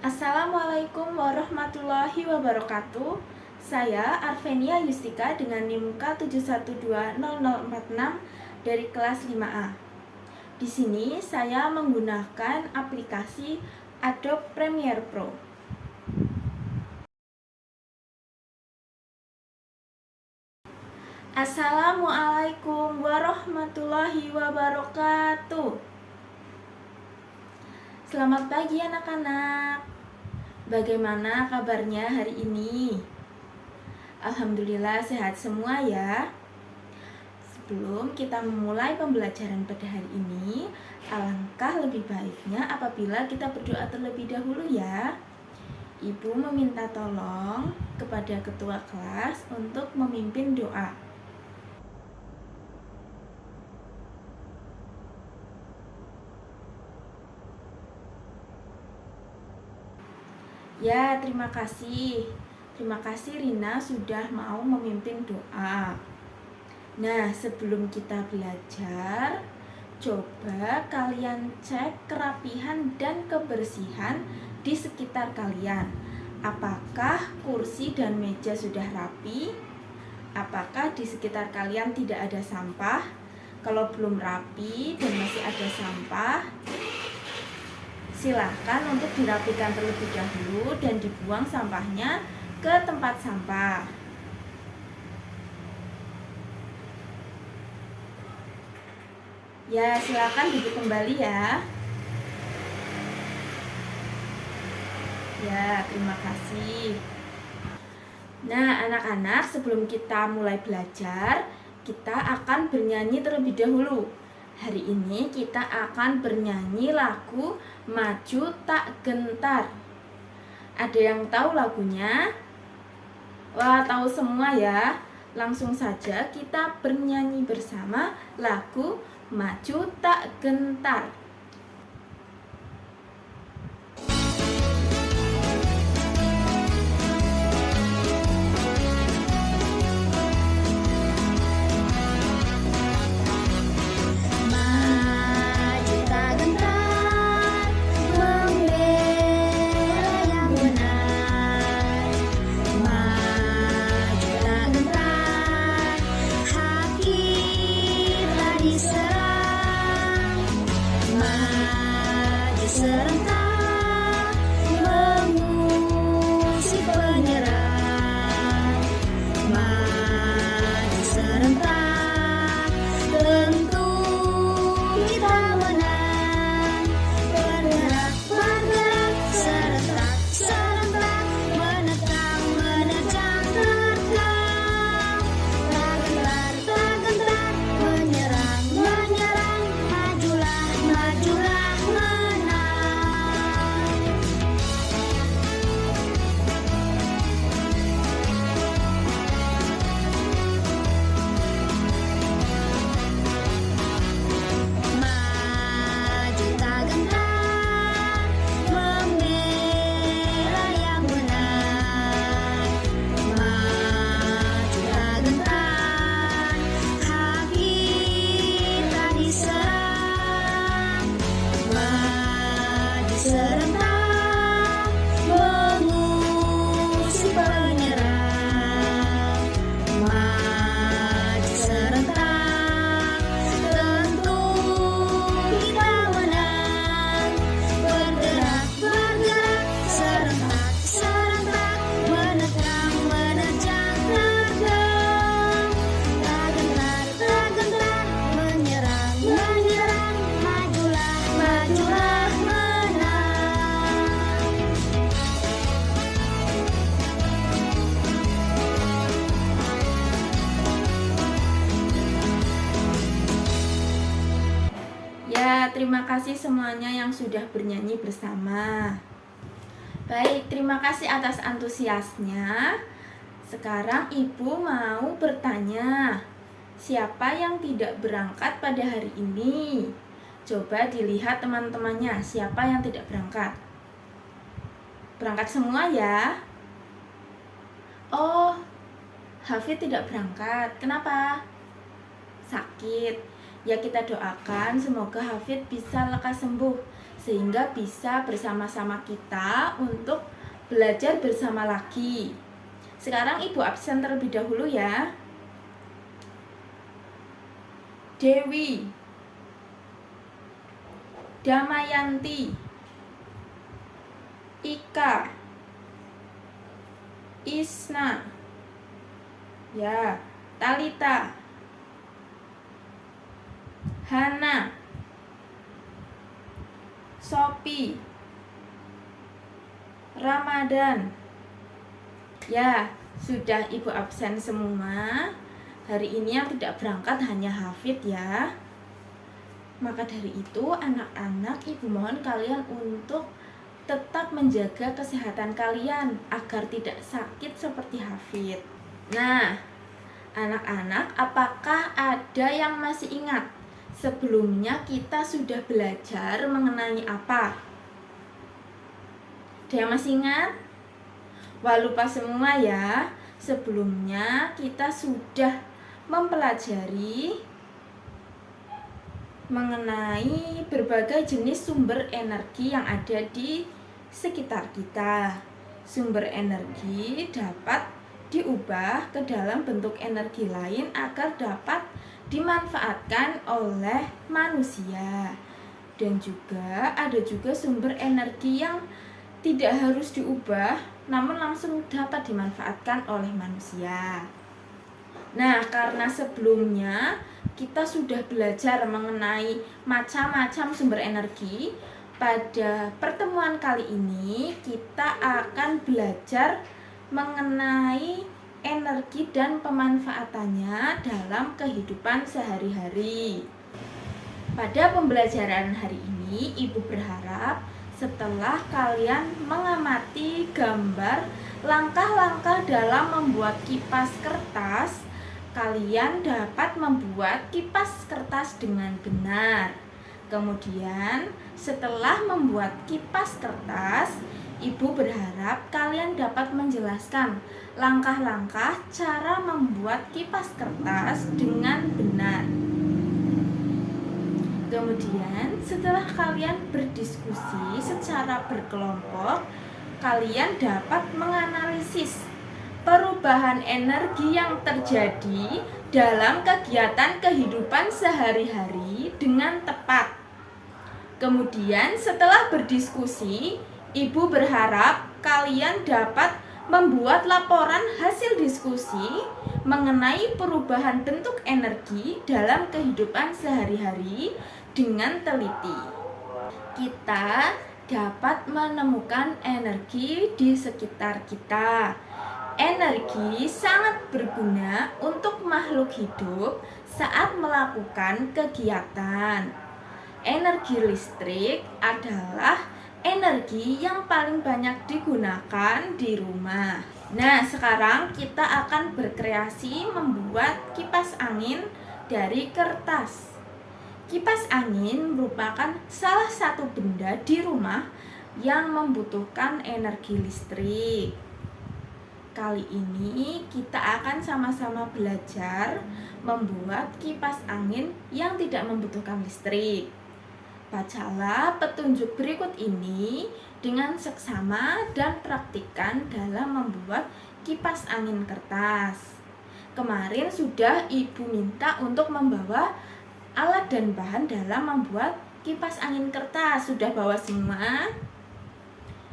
Assalamualaikum warahmatullahi wabarakatuh. Saya Arvenia Yustika dengan NIM K71200046 dari kelas 5A. Di sini saya menggunakan aplikasi Adobe Premiere Pro. Assalamualaikum warahmatullahi wabarakatuh. Selamat pagi anak-anak. Bagaimana kabarnya hari ini? Alhamdulillah sehat semua ya. Sebelum kita memulai pembelajaran pada hari ini, alangkah lebih baiknya apabila kita berdoa terlebih dahulu ya. Ibu meminta tolong kepada ketua kelas untuk memimpin doa. Ya, terima kasih. Terima kasih Rina sudah mau memimpin doa. Nah, sebelum kita belajar, coba kalian cek kerapihan dan kebersihan di sekitar kalian. Apakah kursi dan meja sudah rapi? Apakah di sekitar kalian tidak ada sampah? Kalau belum rapi dan masih ada sampah, silahkan untuk dirapikan terlebih dahulu dan dibuang sampahnya ke tempat sampah. Ya, silakan duduk kembali ya. Ya, terima kasih. Nah, anak-anak, sebelum kita mulai belajar, kita akan bernyanyi terlebih dahulu. Hari ini kita akan bernyanyi lagu Maju Tak Gentar. Ada yang tahu lagunya? Wah, tahu semua ya. Langsung saja kita bernyanyi bersama lagu Maju Tak Gentar. Serentak mengusir penyerang, maju serentak tentu kita menang. Bergerak bergerak serentak serentak menerjang menerjang terjang. Tak gentar tak gentar menyerang menyerang, majulah majulah. Serentak mengusir penyerang, maju serentak tentu kita menang. Bergerak bergerak serentak serentak menerjang menerjang terjang. Tak gentar menyerang menyerang, majulah majulah. Ya, terima kasih semuanya yang sudah bernyanyi bersama. Baik, terima kasih atas antusiasnya. Sekarang Ibu mau bertanya, siapa yang tidak berangkat pada hari ini? Coba dilihat teman-temannya, siapa yang tidak berangkat? Berangkat semua ya? Oh, Hafid tidak berangkat. Kenapa? Sakit. Ya, kita doakan semoga Hafid bisa lekas sembuh sehingga bisa bersama-sama kita untuk belajar bersama lagi. Sekarang Ibu absen terlebih dahulu ya. Dewi, Damayanti, Ika, Isna, ya, Talita, Hana, Sopi, Ramadan. Ya, sudah Ibu absen semua. Hari ini yang tidak berangkat hanya Hafid ya. Maka dari itu anak-anak, Ibu mohon kalian untuk tetap menjaga kesehatan kalian agar tidak sakit seperti Hafid. Nah, anak-anak, apakah ada yang masih ingat sebelumnya kita sudah belajar mengenai apa? Ada yang masih ingat? Wah, lupa semua ya. Sebelumnya kita sudah mempelajari mengenai berbagai jenis sumber energi yang ada di sekitar kita. Sumber energi dapat diubah ke dalam bentuk energi lain agar dapat dimanfaatkan oleh manusia. Dan juga ada juga sumber energi yang tidak harus diubah, namun langsung dapat dimanfaatkan oleh manusia. Nah, karena sebelumnya kita sudah belajar mengenai macam-macam sumber energi, pada pertemuan kali ini kita akan belajar mengenai energi dan pemanfaatannya dalam kehidupan sehari-hari. Pada pembelajaran hari ini, Ibu berharap setelah kalian mengamati gambar langkah-langkah dalam membuat kipas kertas, kalian dapat membuat kipas kertas dengan benar. Kemudian, setelah membuat kipas kertas, Ibu berharap kalian dapat menjelaskan langkah-langkah cara membuat kipas kertas dengan benar. Kemudian, setelah kalian berdiskusi secara berkelompok, kalian dapat menganalisis perubahan energi yang terjadi dalam kegiatan kehidupan sehari-hari dengan tepat. Kemudian setelah berdiskusi, Ibu berharap kalian dapat membuat laporan hasil diskusi mengenai perubahan bentuk energi dalam kehidupan sehari-hari dengan teliti. Kita dapat menemukan energi di sekitar kita. Energi sangat berguna untuk makhluk hidup saat melakukan kegiatan. Energi listrik adalah energi yang paling banyak digunakan di rumah. Nah, sekarang kita akan berkreasi membuat kipas angin dari kertas. Kipas angin merupakan salah satu benda di rumah yang membutuhkan energi listrik. Kali ini kita akan sama-sama belajar membuat kipas angin yang tidak membutuhkan listrik. Bacalah petunjuk berikut ini dengan seksama dan praktikkan dalam membuat kipas angin kertas. Kemarin sudah Ibu minta untuk membawa alat dan bahan dalam membuat kipas angin kertas. Sudah bawa semua?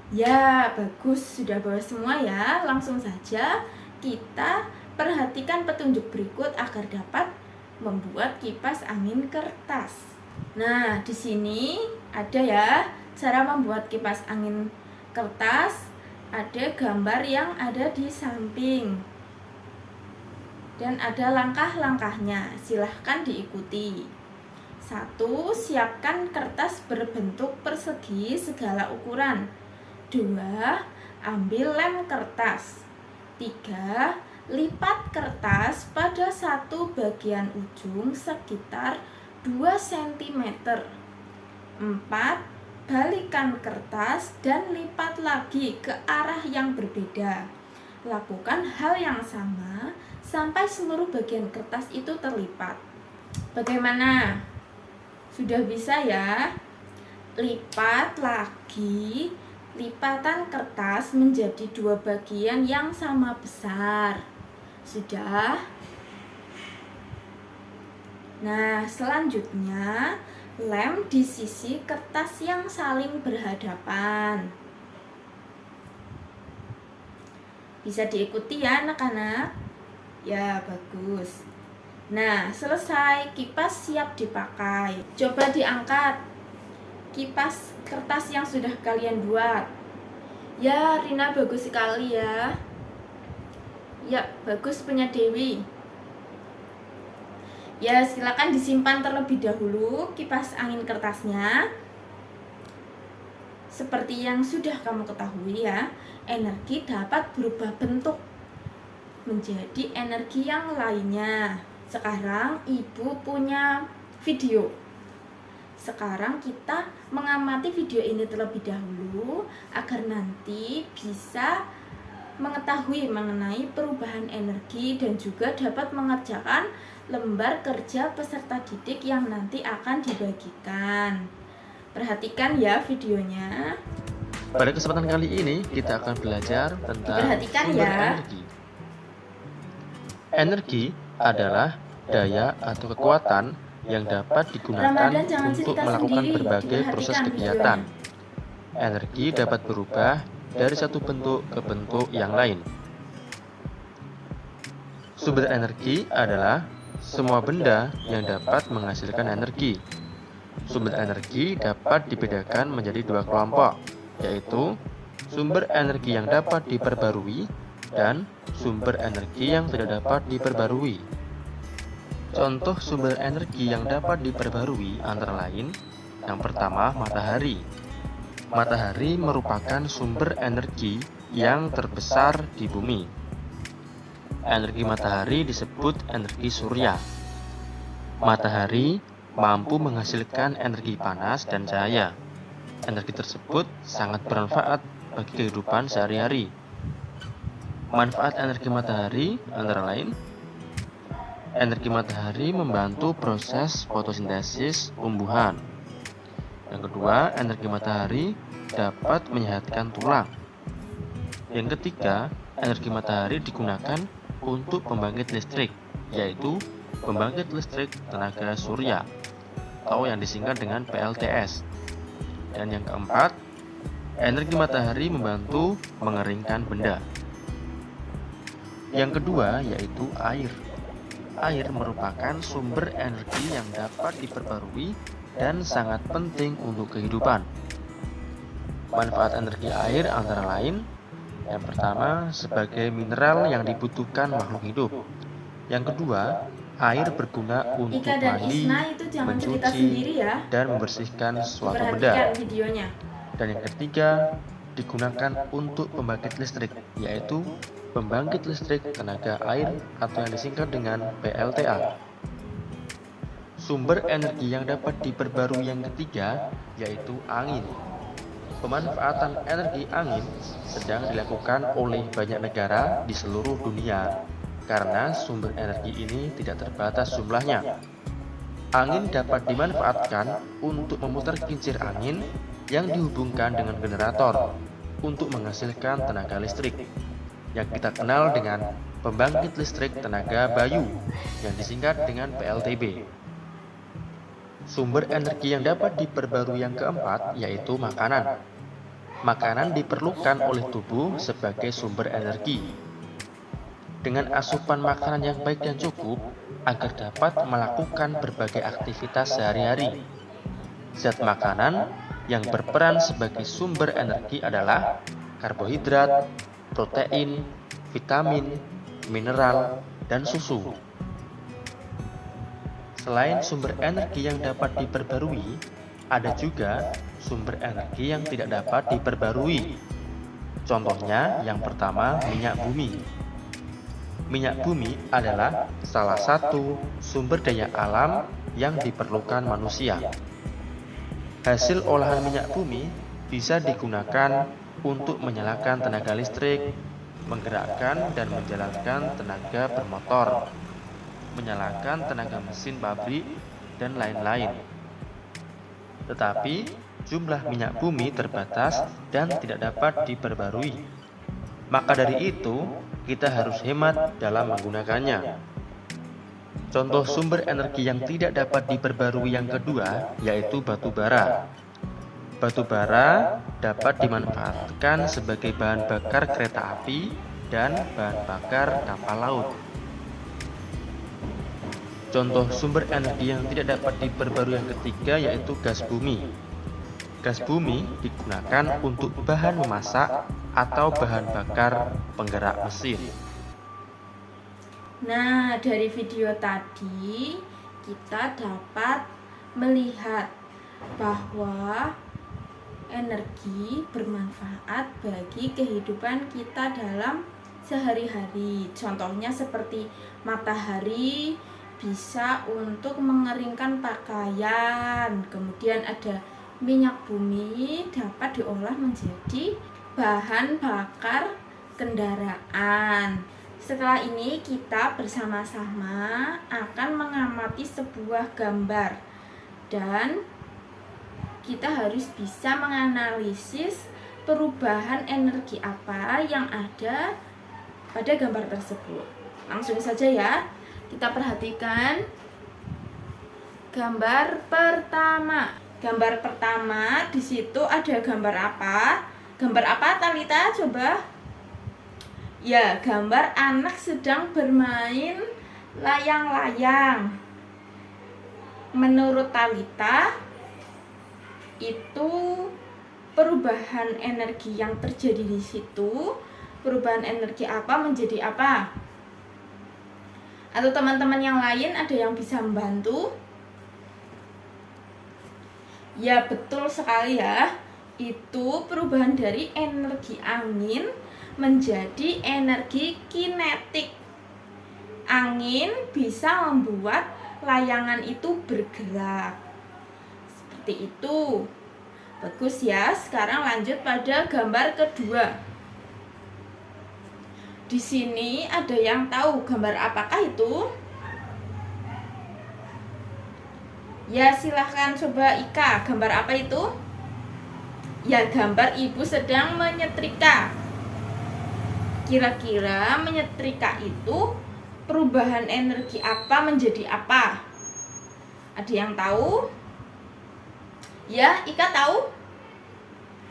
Ya, bagus, sudah bawa semua ya. Langsung saja kita perhatikan petunjuk berikut agar dapat membuat kipas angin kertas. Nah, di sini ada ya cara membuat kipas angin kertas. Ada gambar yang ada di samping. Dan ada langkah-langkahnya. Silahkan diikuti. 1. Siapkan kertas berbentuk persegi segala ukuran. 2. Ambil lem kertas. 3. Lipat kertas pada satu bagian ujung sekitar 2 cm. 4. Balikan kertas dan lipat lagi ke arah yang berbeda. Lakukan hal yang sama sampai seluruh bagian kertas itu terlipat. Bagaimana? Sudah bisa ya? lipat lagi lipatan kertas menjadi 2 bagian yang sama besar. Sudah? Nah, selanjutnya lem di sisi kertas yang saling berhadapan. Bisa diikuti ya anak-anak? Ya, bagus. Nah, selesai, kipas siap dipakai. Coba diangkat kipas kertas yang sudah kalian buat. Ya, Rina bagus sekali ya. Ya, bagus punya Dewi. Ya, silakan disimpan terlebih dahulu kipas angin kertasnya. Seperti yang sudah kamu ketahui ya, energi dapat berubah bentuk menjadi energi yang lainnya. Sekarang Ibu punya video. Sekarang kita mengamati video ini terlebih dahulu agar nanti bisa mengetahui mengenai perubahan energi dan juga dapat mengerjakan lembar kerja peserta didik yang nanti akan dibagikan. Perhatikan ya videonya. Pada kesempatan kali ini kita akan belajar tentang Diperhatikan sumber ya. energi. Energi adalah daya atau kekuatan yang dapat digunakan Ramadan jangan untuk cerita melakukan sendiri, berbagai proses diperhatikan kegiatan. Energi dapat berubah dari satu bentuk ke bentuk yang lain. Sumber energi adalah semua benda yang dapat menghasilkan energi. Sumber energi dapat dibedakan menjadi 2 kelompok, yaitu sumber energi yang dapat diperbarui dan sumber energi yang tidak dapat diperbarui. Contoh sumber energi yang dapat diperbarui antara lain, yang pertama matahari. Matahari merupakan sumber energi yang terbesar di bumi. Energi matahari disebut energi surya. Matahari mampu menghasilkan energi panas dan cahaya. Energi tersebut sangat bermanfaat bagi kehidupan sehari-hari. Manfaat energi matahari antara lain, energi matahari membantu proses fotosintesis tumbuhan. Yang kedua, energi matahari dapat menyehatkan tulang. Yang ketiga, energi matahari digunakan untuk pembangkit listrik, yaitu pembangkit listrik tenaga surya atau yang disingkat dengan PLTS. Dan yang keempat, energi matahari membantu mengeringkan benda. Yang kedua yaitu air. Air merupakan sumber energi yang dapat diperbarui dan sangat penting untuk kehidupan. Manfaat energi air antara lain, yang pertama sebagai mineral yang dibutuhkan makhluk hidup. Yang kedua, air berguna untuk Ika dan mandi, Isna itu jangan cerita sendiri mencuci, ya. dan membersihkan suatu Perhatikan benda. videonya. Dan yang ketiga, digunakan untuk pembangkit listrik, yaitu pembangkit listrik tenaga air atau yang disingkat dengan PLTA. Sumber energi yang dapat diperbarui yang ketiga yaitu angin. Pemanfaatan energi angin sedang dilakukan oleh banyak negara di seluruh dunia karena sumber energi ini tidak terbatas jumlahnya. Angin dapat dimanfaatkan untuk memutar kincir angin yang dihubungkan dengan generator untuk menghasilkan tenaga listrik yang kita kenal dengan pembangkit listrik tenaga bayu yang disingkat dengan PLTB. Sumber energi yang dapat diperbarui yang keempat yaitu makanan. Makanan diperlukan oleh tubuh sebagai sumber energi. Dengan asupan makanan yang baik dan cukup agar dapat melakukan berbagai aktivitas sehari-hari. Zat makanan yang berperan sebagai sumber energi adalah karbohidrat, protein, vitamin, mineral, dan susu. Selain sumber energi yang dapat diperbarui, ada juga sumber energi yang tidak dapat diperbarui. Contohnya, yang pertama, minyak bumi. Minyak bumi adalah salah satu sumber daya alam yang diperlukan manusia. Hasil olahan minyak bumi bisa digunakan untuk menyalakan tenaga listrik, menggerakkan dan menjalankan tenaga bermotor, menyalakan tenaga mesin pabrik, dan lain-lain. Tetapi, jumlah minyak bumi terbatas dan tidak dapat diperbarui. Maka dari itu, kita harus hemat dalam menggunakannya. Contoh sumber energi yang tidak dapat diperbarui yang kedua yaitu batu bara. Batu bara dapat dimanfaatkan sebagai bahan bakar kereta api dan bahan bakar kapal laut. Contoh sumber energi yang tidak dapat diperbarui yang ketiga yaitu gas bumi. Gas bumi digunakan untuk bahan memasak atau bahan bakar penggerak mesin. Nah, dari video tadi kita dapat melihat bahwa energi bermanfaat bagi kehidupan kita dalam sehari-hari. Contohnya seperti matahari bisa untuk mengeringkan pakaian. Kemudian ada minyak bumi dapat diolah menjadi bahan bakar kendaraan. Setelah ini kita bersama-sama akan mengamati sebuah gambar dan kita harus bisa menganalisis perubahan energi apa yang ada pada gambar tersebut. Langsung saja ya, kita perhatikan gambar pertama. Gambar pertama di situ ada gambar apa? Gambar apa, Talita? Coba. Ya, gambar anak sedang bermain layang-layang. Menurut Talita, itu perubahan energi yang terjadi di situ, perubahan energi apa menjadi apa? Atau teman-teman yang lain ada yang bisa membantu? Ya, betul sekali ya. Itu perubahan dari energi angin menjadi energi kinetik. Angin bisa membuat layangan itu bergerak. Seperti itu. Bagus ya. Sekarang lanjut pada gambar kedua. Di sini ada yang tahu gambar apakah itu? Ya, silahkan coba Ika. Gambar apa itu? Ya, gambar ibu sedang menyetrika. Kira-kira menyetrika itu perubahan energi apa menjadi apa? Ada yang tahu? Ya, Ika tahu?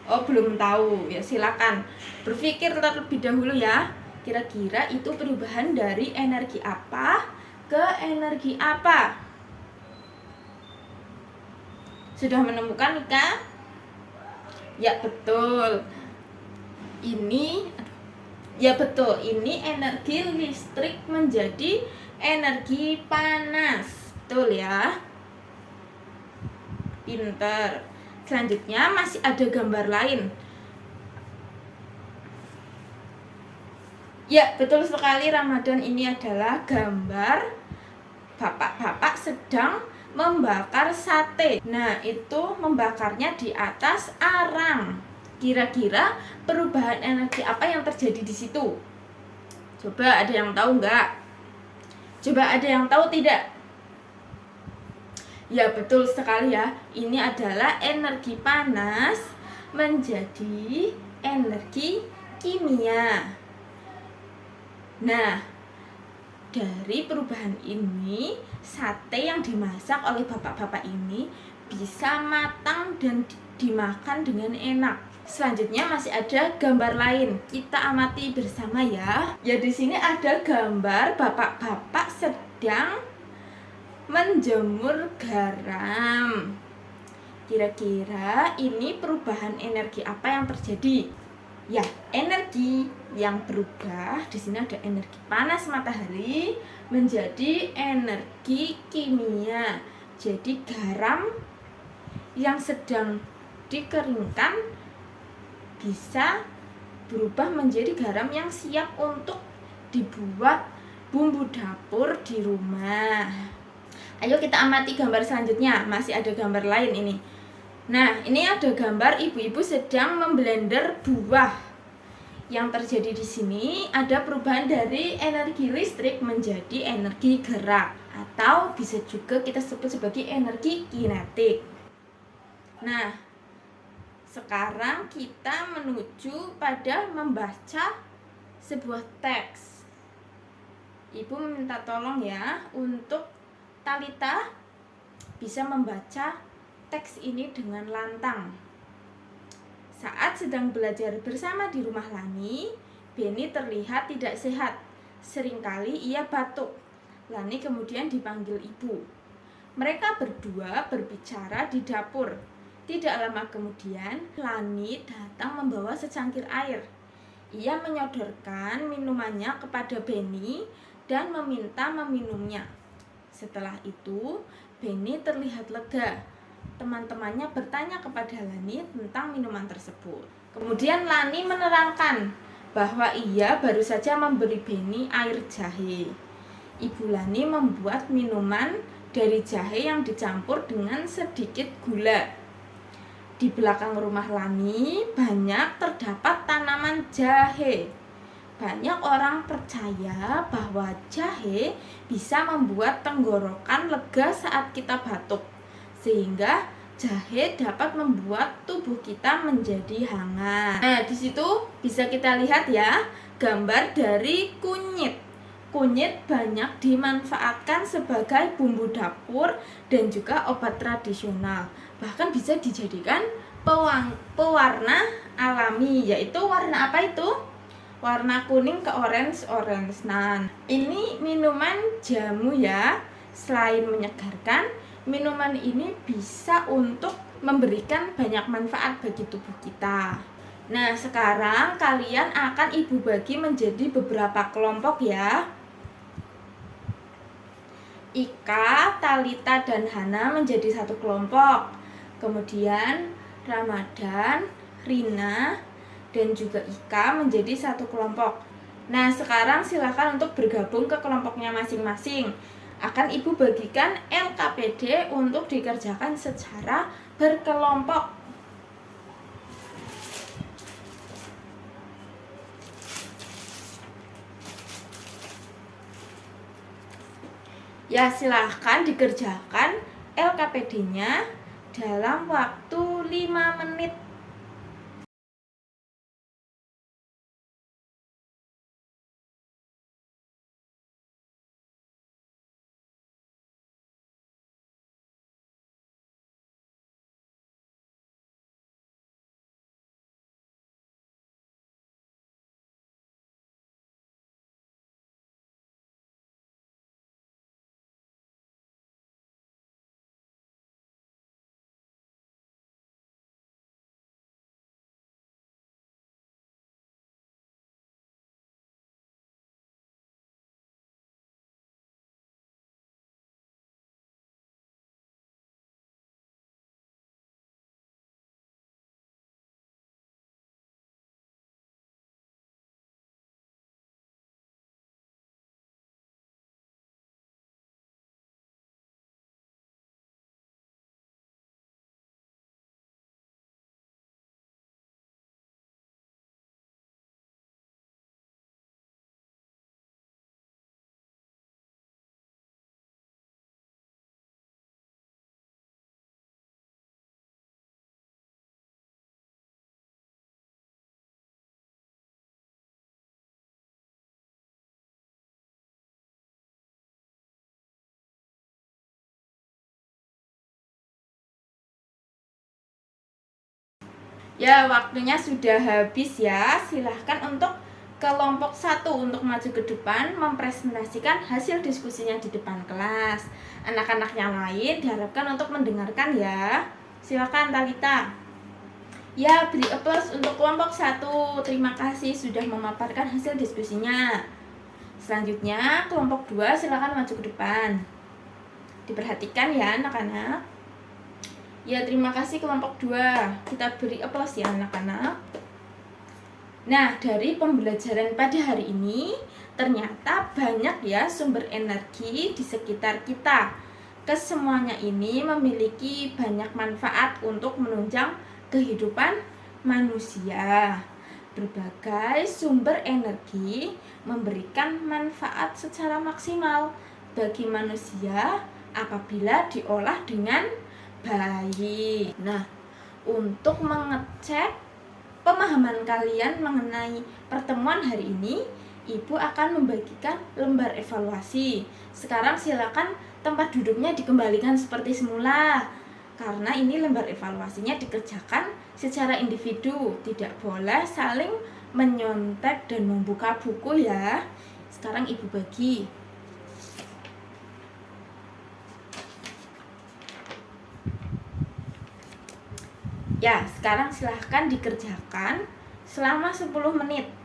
Oh, belum tahu. Ya, silakan berpikir terlebih dahulu ya. Kira-kira itu perubahan dari energi apa ke energi apa? Sudah menemukan, Ika? Ya, betul. Ya betul, ini energi listrik menjadi energi panas. Betul ya. Pinter. Selanjutnya masih ada gambar lain. Ya, betul sekali Ramadan, ini adalah gambar bapak-bapak sedang membakar sate. Nah, itu membakarnya di atas arang. Kira-kira perubahan energi apa yang terjadi di situ? Coba ada yang tahu nggak? Coba ada yang tahu tidak? Ya, betul sekali ya. Ini adalah energi panas menjadi energi kimia. Nah, dari perubahan ini, sate yang dimasak oleh bapak-bapak ini bisa matang dan dimakan dengan enak. Selanjutnya masih ada gambar lain. Kita amati bersama ya. Ya, di sini ada gambar bapak-bapak sedang menjemur garam. Kira-kira ini perubahan energi apa yang terjadi? Ya, energi yang berubah di sini ada energi panas matahari menjadi energi kimia. Jadi garam yang sedang dikeringkan bisa berubah menjadi garam yang siap untuk dibuat bumbu dapur di rumah. Ayo kita amati gambar selanjutnya. Masih ada gambar lain ini. Nah, ini ada gambar ibu-ibu sedang memblender buah. Yang terjadi di sini ada perubahan dari energi listrik menjadi energi gerak, atau bisa juga kita sebut sebagai energi kinetik. Nah, Sekarang kita menuju pada membaca sebuah teks. Ibu meminta tolong ya untuk Talita bisa membaca teks ini dengan lantang. Saat sedang belajar bersama di rumah Lani, Beni terlihat tidak sehat. Seringkali ia batuk. Lani kemudian dipanggil ibu. Mereka berdua berbicara di dapur. Tidak lama kemudian, Lani datang membawa secangkir air. Ia menyodorkan minumannya kepada Beni dan meminta meminumnya. Setelah itu, Beni terlihat lega. Teman-temannya bertanya kepada Lani tentang minuman tersebut. Kemudian Lani menerangkan bahwa ia baru saja memberi Beni air jahe. Ibu Lani membuat minuman dari jahe yang dicampur dengan sedikit gula. Di belakang rumah Lani banyak terdapat tanaman jahe. Banyak orang percaya bahwa jahe bisa membuat tenggorokan lega saat kita batuk, sehingga jahe dapat membuat tubuh kita menjadi hangat. Nah, di situ bisa kita lihat ya gambar dari kunyit. Kunyit banyak dimanfaatkan sebagai bumbu dapur dan juga obat tradisional. Bahkan bisa dijadikan pewarna alami, yaitu warna apa itu? Warna kuning ke orange. Nah, ini minuman jamu ya. Selain menyegarkan, minuman ini bisa untuk memberikan banyak manfaat bagi tubuh kita. Nah, sekarang kalian akan ibu bagi menjadi beberapa kelompok ya. Ika, Talita, dan Hana menjadi satu kelompok. Kemudian Ramadan, Rina, dan juga Ika menjadi satu kelompok. Nah, sekarang silakan untuk bergabung ke kelompoknya masing-masing. Akan ibu bagikan LKPD untuk dikerjakan secara berkelompok. Ya, silahkan dikerjakan LKPD-nya dalam waktu 5 menit. Ya, waktunya sudah habis ya. Silahkan untuk kelompok 1 untuk maju ke depan mempresentasikan hasil diskusinya di depan kelas. Anak-anak yang lain diharapkan untuk mendengarkan ya. Silahkan Talita. Ya, beri aplaus untuk kelompok 1. Terima kasih sudah memaparkan hasil diskusinya. Selanjutnya kelompok 2 silahkan maju ke depan. Diperhatikan ya anak-anak. Ya, terima kasih kelompok 2. Kita beri aplaus ya anak-anak. Nah, dari pembelajaran pada hari ini ternyata banyak ya sumber energi di sekitar kita. Kesemuanya ini memiliki banyak manfaat untuk menunjang kehidupan manusia. Berbagai sumber energi memberikan manfaat secara maksimal bagi manusia apabila diolah dengan baik. Nah, untuk mengecek pemahaman kalian mengenai pertemuan hari ini, Ibu akan membagikan lembar evaluasi. Sekarang silakan tempat duduknya dikembalikan seperti semula. Karena ini lembar evaluasinya dikerjakan secara individu, tidak boleh saling menyontek dan membuka buku ya. Sekarang Ibu bagi. Ya, sekarang silahkan dikerjakan selama 10 menit.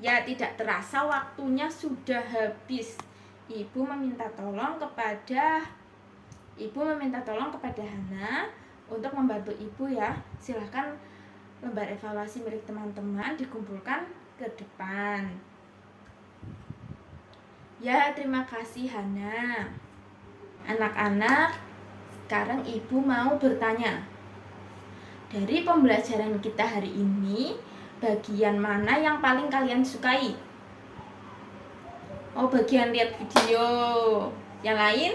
Ya, tidak terasa waktunya sudah habis. Ibu meminta tolong kepada Hana untuk membantu Ibu ya. Silahkan lembar evaluasi milik teman-teman dikumpulkan ke depan. Ya, terima kasih Hana. Anak-anak, sekarang Ibu mau bertanya. Dari pembelajaran kita hari ini, bagian mana yang paling kalian sukai? Oh, bagian lihat video. Yang lain?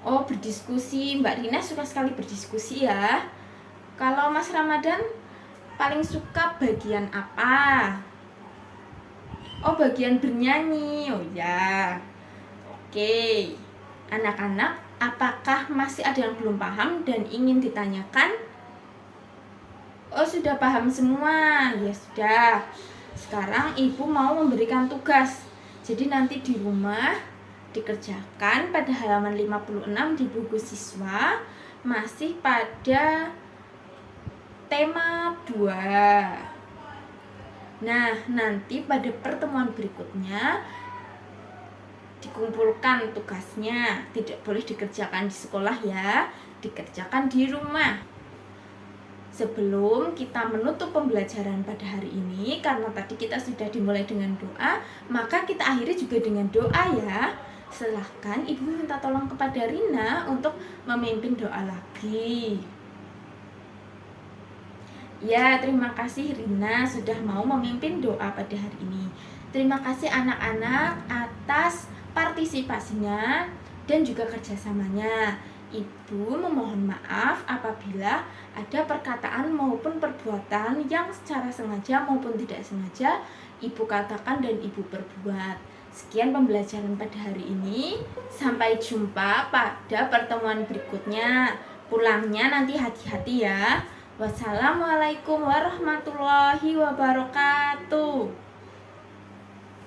Oh, berdiskusi. Mbak Rina suka sekali berdiskusi ya. Kalau Mas Ramadan paling suka bagian apa? Oh, bagian bernyanyi. Oh ya. Oke. Anak-anak, apakah masih ada yang belum paham dan ingin ditanyakan? Oh, sudah paham semua. Ya sudah. Sekarang Ibu mau memberikan tugas. Jadi nanti di rumah dikerjakan pada halaman 56 di buku siswa, masih pada tema 2. Nah, nanti pada pertemuan berikutnya dikumpulkan tugasnya. Tidak boleh dikerjakan di sekolah ya, dikerjakan di rumah. Sebelum kita menutup pembelajaran pada hari ini, karena tadi kita sudah dimulai dengan doa, maka kita akhiri juga dengan doa ya. Silahkan Ibu minta tolong kepada Rina untuk memimpin doa lagi. Ya, terima kasih Rina sudah mau memimpin doa pada hari ini. Terima kasih anak-anak atas partisipasinya dan juga kerjasamanya. Ibu memohon maaf apabila ada perkataan maupun perbuatan yang secara sengaja maupun tidak sengaja Ibu katakan dan Ibu perbuat. Sekian pembelajaran pada hari ini. Sampai jumpa pada pertemuan berikutnya. Pulangnya nanti hati-hati ya. Wassalamualaikum warahmatullahi wabarakatuh.